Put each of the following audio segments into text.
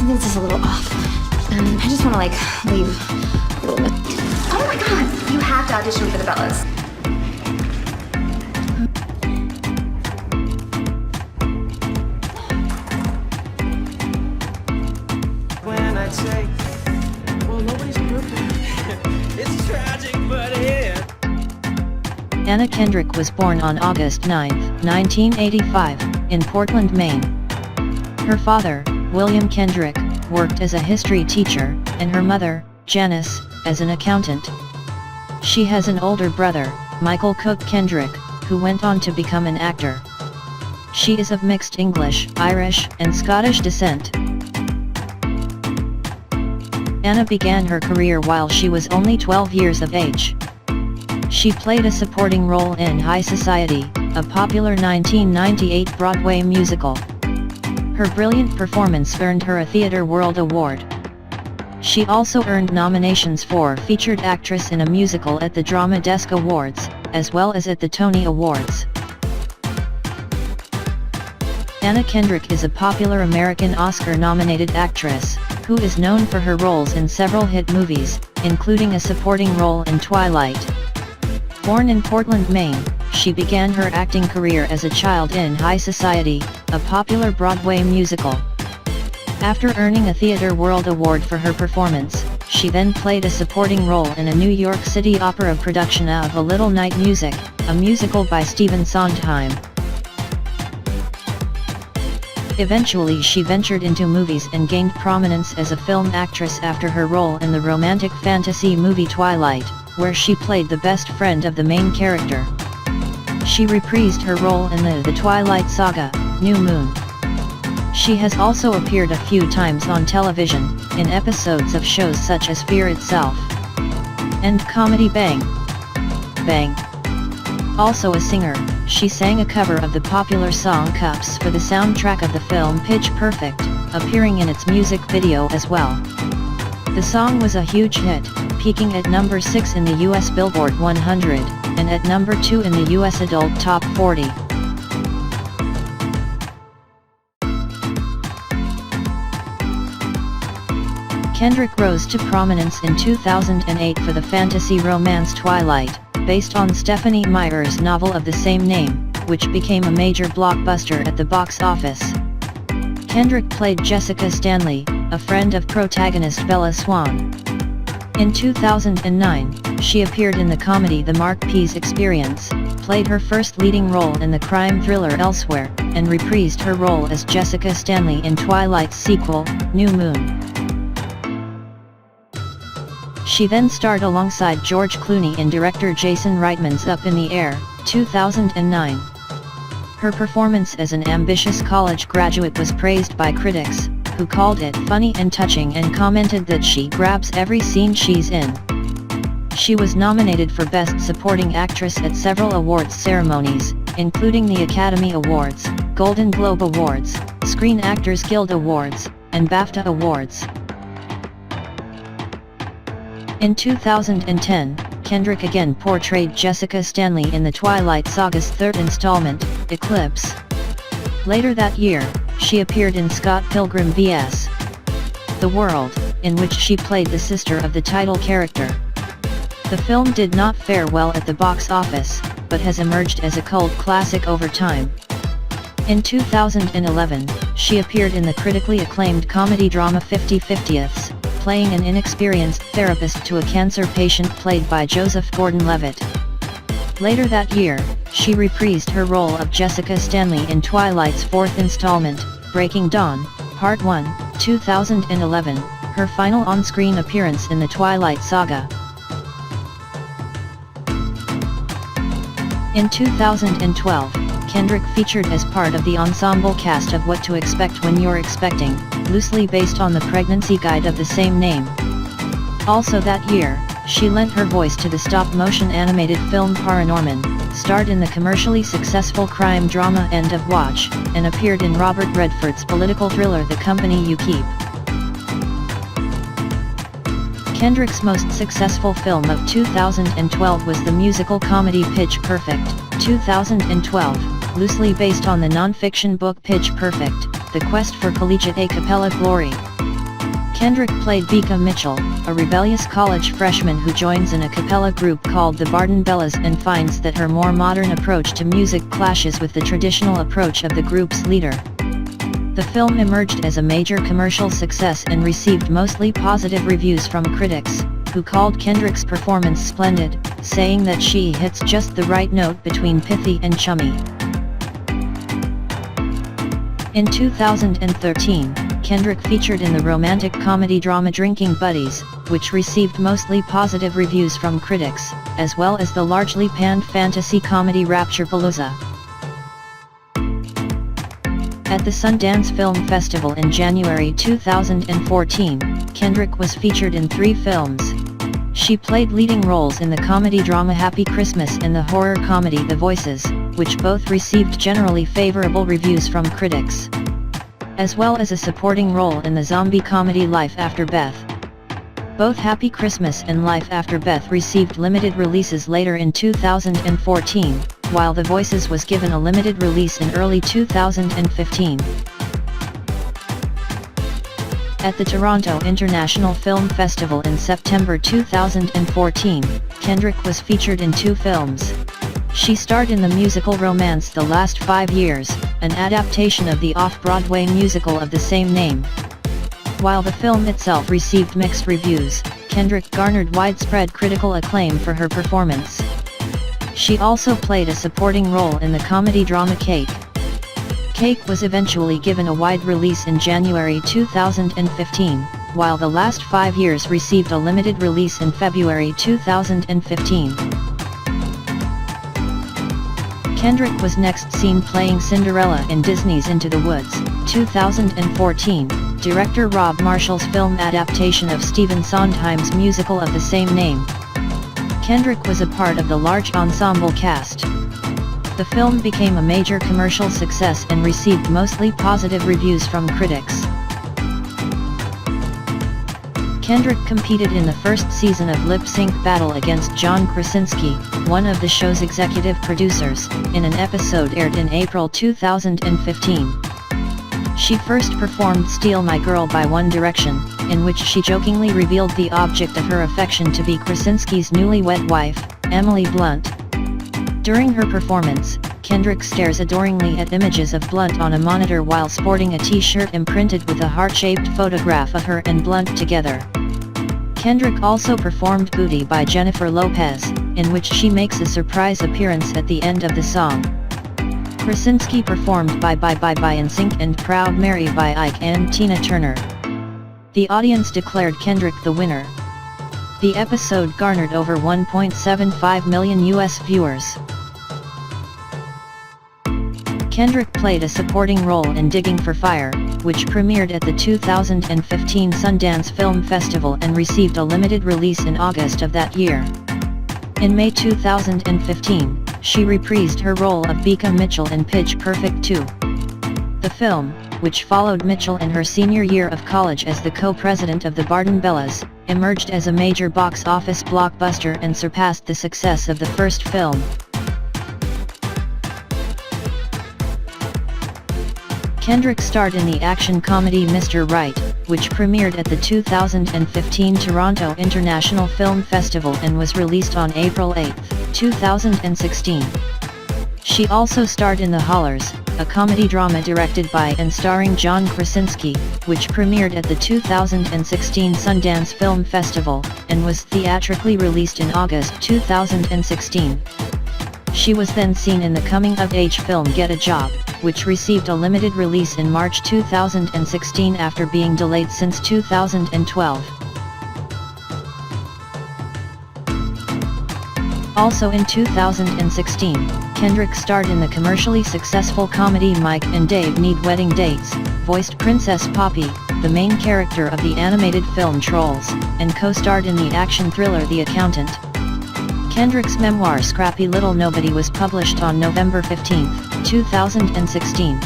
something's just a little off. And I just want to, like, leave a little bit. Oh my god! You have to audition for the Bellas. When I'd say, well, nobody's perfect. It's tragic, but it. Anna Kendrick was born on August 9, 1985, in Portland, Maine. Her father, William Kendrick, worked as a history teacher, and her mother, Janice, as an accountant. She has an older brother, Michael Cook Kendrick, who went on to become an actor. She is of mixed English, Irish, and Scottish descent. Anna began her career while she was only 12 years of age. She played a supporting role in High Society, a popular 1998 Broadway musical. Her brilliant performance earned her a Theatre World Award. She also earned nominations for Featured Actress in a Musical at the Drama Desk Awards, as well as at the Tony Awards. Anna Kendrick is a popular American Oscar-nominated actress, who is known for her roles in several hit movies, including a supporting role in Twilight. Born in Portland, Maine, she began her acting career as a child in High Society, a popular Broadway musical. After earning a Theatre World Award for her performance, she then played a supporting role in a New York City opera production of A Little Night Music, a musical by Stephen Sondheim. Eventually she ventured into movies and gained prominence as a film actress after her role in the romantic fantasy movie Twilight, where she played the best friend of the main character. She reprised her role in the Twilight Saga, New Moon. She has also appeared a few times on television, in episodes of shows such as Fear Itself and comedy Bang Bang. Also a singer, she sang a cover of the popular song Cups for the soundtrack of the film Pitch Perfect, appearing in its music video as well. The song was a huge hit, peaking at number 6 in the US Billboard 100, and at number 2 in the US Adult Top 40. Kendrick rose to prominence in 2008 for the fantasy romance Twilight, based on Stephenie Meyer's novel of the same name, which became a major blockbuster at the box office. Kendrick played Jessica Stanley, a friend of protagonist Bella Swan. In 2009, she appeared in the comedy The Mark Pease Experience, played her first leading role in the crime thriller Elsewhere, and reprised her role as Jessica Stanley in Twilight's sequel, New Moon. She then starred alongside George Clooney in director Jason Reitman's Up in the Air, 2009. Her performance as an ambitious college graduate was praised by critics, who called it funny and touching and commented that she grabs every scene she's in. She was nominated for Best Supporting Actress at several awards ceremonies, including the Academy Awards, Golden Globe Awards, Screen Actors Guild Awards, and BAFTA Awards. In 2010, Kendrick again portrayed Jessica Stanley in the Twilight Saga's third installment, Eclipse. Later that year, she appeared in Scott Pilgrim vs. The World, in which she played the sister of the title character. The film did not fare well at the box office, but has emerged as a cult classic over time. In 2011, she appeared in the critically acclaimed comedy drama 50/50ths, playing an inexperienced therapist to a cancer patient played by Joseph Gordon-Levitt. Later that year, she reprised her role of Jessica Stanley in Twilight's fourth installment, Breaking Dawn, Part 1, 2011, her final on-screen appearance in the Twilight Saga. In 2012, Kendrick featured as part of the ensemble cast of What to Expect When You're Expecting, loosely based on the pregnancy guide of the same name. Also that year, she lent her voice to the stop-motion animated film Paranorman, starred in the commercially successful crime drama End of Watch, and appeared in Robert Redford's political thriller The Company You Keep. Kendrick's most successful film of 2012 was the musical comedy Pitch Perfect, 2012, loosely based on the non-fiction book Pitch Perfect, The Quest for Collegiate A Cappella Glory. Kendrick played Beeka Mitchell, a rebellious college freshman who joins an a cappella group called the Barton Bellas and finds that her more modern approach to music clashes with the traditional approach of the group's leader. The film emerged as a major commercial success and received mostly positive reviews from critics, who called Kendrick's performance splendid, saying that she hits just the right note between pithy and chummy. In 2013, Kendrick featured in the romantic comedy drama Drinking Buddies, which received mostly positive reviews from critics, as well as the largely panned fantasy comedy Rapturepalooza. At the Sundance Film Festival in January 2014, Kendrick was featured in 3 films. She played leading roles in the comedy drama Happy Christmas and the horror comedy The Voices, which both received generally favorable reviews from critics, as well as a supporting role in the zombie comedy Life After Beth. Both Happy Christmas and Life After Beth received limited releases later in 2014, while The Voices was given a limited release in early 2015. At the Toronto International Film Festival in September 2014, Kendrick was featured in 2 films. She starred in the musical romance The Last 5 Years, an adaptation of the off-Broadway musical of the same name. While the film itself received mixed reviews, Kendrick garnered widespread critical acclaim for her performance. She also played a supporting role in the comedy drama Cake. Cake was eventually given a wide release in January 2015, while The Last 5 Years received a limited release in February 2015. Kendrick was next seen playing Cinderella in Disney's Into the Woods, 2014, director Rob Marshall's film adaptation of Stephen Sondheim's musical of the same name. Kendrick was a part of the large ensemble cast. The film became a major commercial success and received mostly positive reviews from critics. Kendrick competed in the first season of Lip Sync Battle against John Krasinski, one of the show's executive producers, in an episode aired in April 2015. She first performed Steal My Girl by One Direction, in which she jokingly revealed the object of her affection to be Krasinski's newlywed wife, Emily Blunt. During her performance, Kendrick stares adoringly at images of Blunt on a monitor while sporting a t-shirt imprinted with a heart-shaped photograph of her and Blunt together. Kendrick also performed Booty by Jennifer Lopez, in which she makes a surprise appearance at the end of the song. Krasinski performed Bye Bye Bye Bye NSYNC and Proud Mary by Ike and Tina Turner. The audience declared Kendrick the winner. The episode garnered over 1.75 million US viewers. Kendrick played a supporting role in Digging for Fire, which premiered at the 2015 Sundance Film Festival and received a limited release in August of that year. In May 2015, she reprised her role of Beeka Mitchell in Pitch Perfect 2. The film, which followed Mitchell in her senior year of college as the co-president of the Barton Bellas, emerged as a major box office blockbuster and surpassed the success of the first film. Kendrick starred in the action comedy Mr. Right, which premiered at the 2015 Toronto International Film Festival and was released on April 8, 2016. She also starred in The Hollers, a comedy drama directed by and starring John Krasinski, which premiered at the 2016 Sundance Film Festival, and was theatrically released in August 2016. She was then seen in the coming-of-age film Get a Job, which received a limited release in March 2016 after being delayed since 2012. Also in 2016, Kendrick starred in the commercially successful comedy Mike and Dave Need Wedding Dates, voiced Princess Poppy, the main character of the animated film Trolls, and co-starred in the action thriller The Accountant. Kendrick's memoir Scrappy Little Nobody was published on November 15, 2016.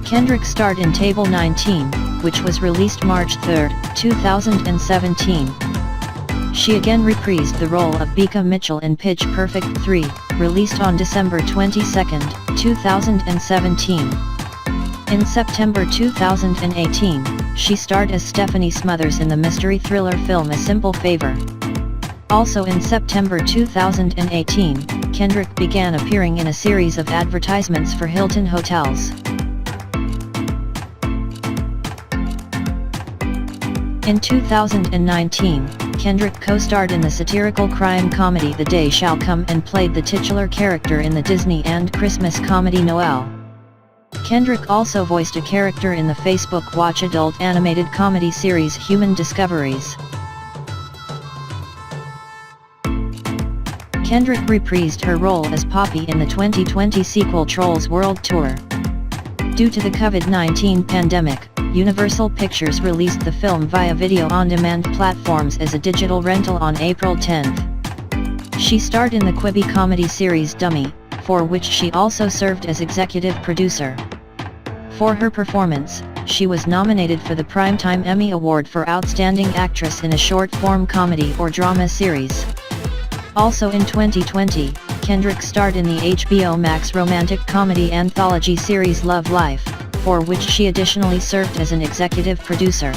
Kendrick starred in Table 19, which was released March 3, 2017. She again reprised the role of Beeka Mitchell in Pitch Perfect 3, released on December 22, 2017. In September 2018, she starred as Stephanie Smothers in the mystery thriller film A Simple Favor. Also in September 2018, Kendrick began appearing in a series of advertisements for Hilton hotels. In 2019, Kendrick co-starred in the satirical crime comedy The Day Shall Come and played the titular character in the Disney and Christmas comedy Noelle. Kendrick also voiced a character in the Facebook Watch adult animated comedy series Human Discoveries. Kendrick reprised her role as Poppy in the 2020 sequel Trolls World Tour. Due to the COVID-19 pandemic, Universal Pictures released the film via video-on-demand platforms as a digital rental on April 10. She starred in the Quibi comedy series Dummy, for which she also served as executive producer. For her performance, she was nominated for the Primetime Emmy Award for Outstanding Actress in a Short-Form Comedy or Drama Series. Also in 2020, Kendrick starred in the HBO Max romantic comedy anthology series Love Life, for which she additionally served as an executive producer.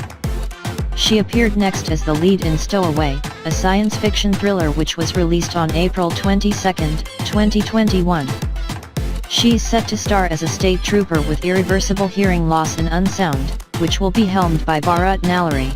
She appeared next as the lead in Stowaway, a science fiction thriller which was released on April 22, 2021. She's set to star as a state trooper with irreversible hearing loss and unsound, which will be helmed by Bharat Naluri.